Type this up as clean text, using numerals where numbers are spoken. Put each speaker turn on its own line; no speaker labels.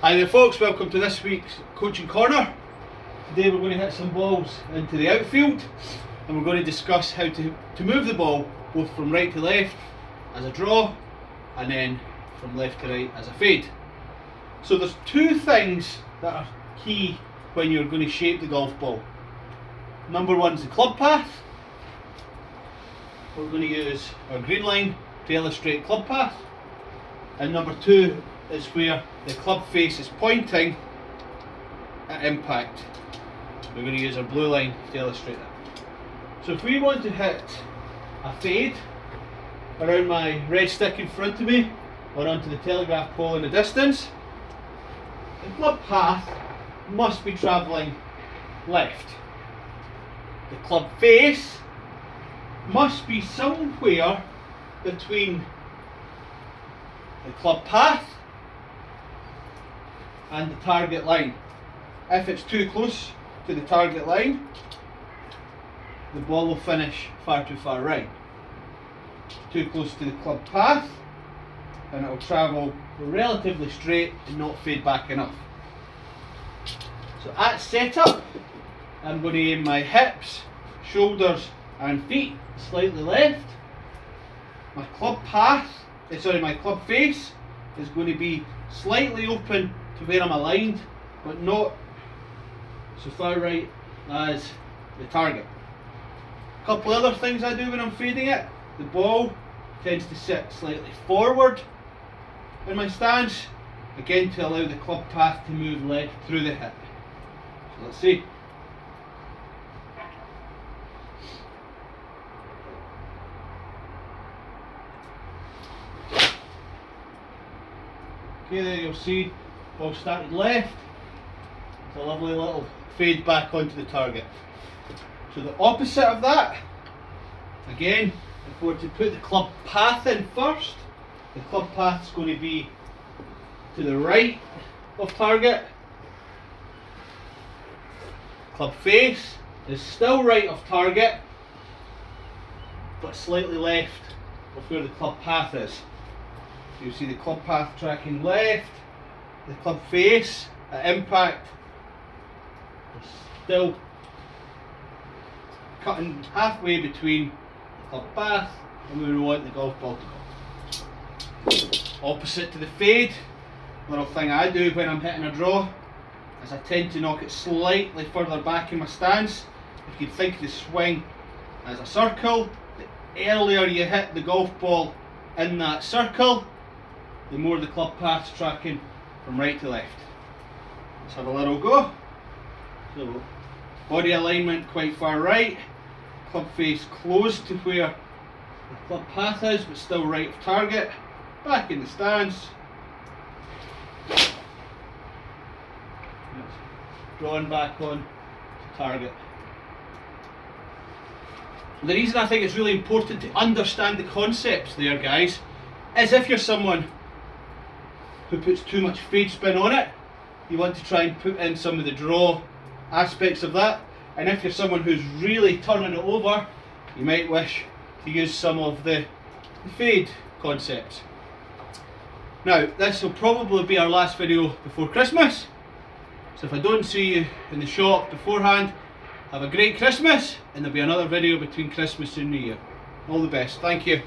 Hi there folks, welcome to this week's Coaching Corner. Today we're going to hit some balls into the outfield and we're going to discuss how to move the ball both from right to left as a draw and then from left to right as a fade. So there's two things that are key when you're going to shape the golf ball. Number one is the club path. We're going to use our green line to illustrate club path. And number two is where the club face is pointing at impact. We're going to use our blue line to illustrate that. So if we want to hit a fade around my red stick in front of me or onto the telegraph pole in the distance, the club path must be travelling left. The club face must be somewhere between the club path and the target line. If it's too close to the target line, the ball will finish far too far right. Too close to the club path and it will travel relatively straight and not fade back enough. So at setup, I'm going to aim my hips, shoulders and feet slightly left. My club face is going to be slightly open to where I'm aligned, but not so far right as the target. A couple other things I do when I'm fading it. The ball tends to sit slightly forward in my stance, again to allow the club path to move left through the hip. So let's see. Okay, there you'll see ball started left. It's a lovely little fade back onto the target. So the opposite of that, again, if we were to put the club path in first, the club path is going to be to the right of target. Club face is still right of target, but slightly left of where the club path is. So you see the club path tracking left, the club face at impact is still cutting halfway between the club path and where we want the golf ball to go. Opposite to the fade, little thing I do when I'm hitting a draw is I tend to knock it slightly further back in my stance. If you think of the swing as a circle, the earlier you hit the golf ball in that circle, the more the club path's tracking from right to left. Let's have a little go. So, body alignment quite far right, club face close to where the club path is but still right of target, back in the stance. Drawn back on to target. The reason I think it's really important to understand the concepts there, guys, is if you're someone who puts too much fade spin on it, you want to try and put in some of the draw aspects of that. And if you're someone who's really turning it over, you might wish to use some of the fade concepts. Now, this will probably be our last video before Christmas. So if I don't see you in the shop beforehand, have a great Christmas, and there'll be another video between Christmas and New Year. All the best. Thank you.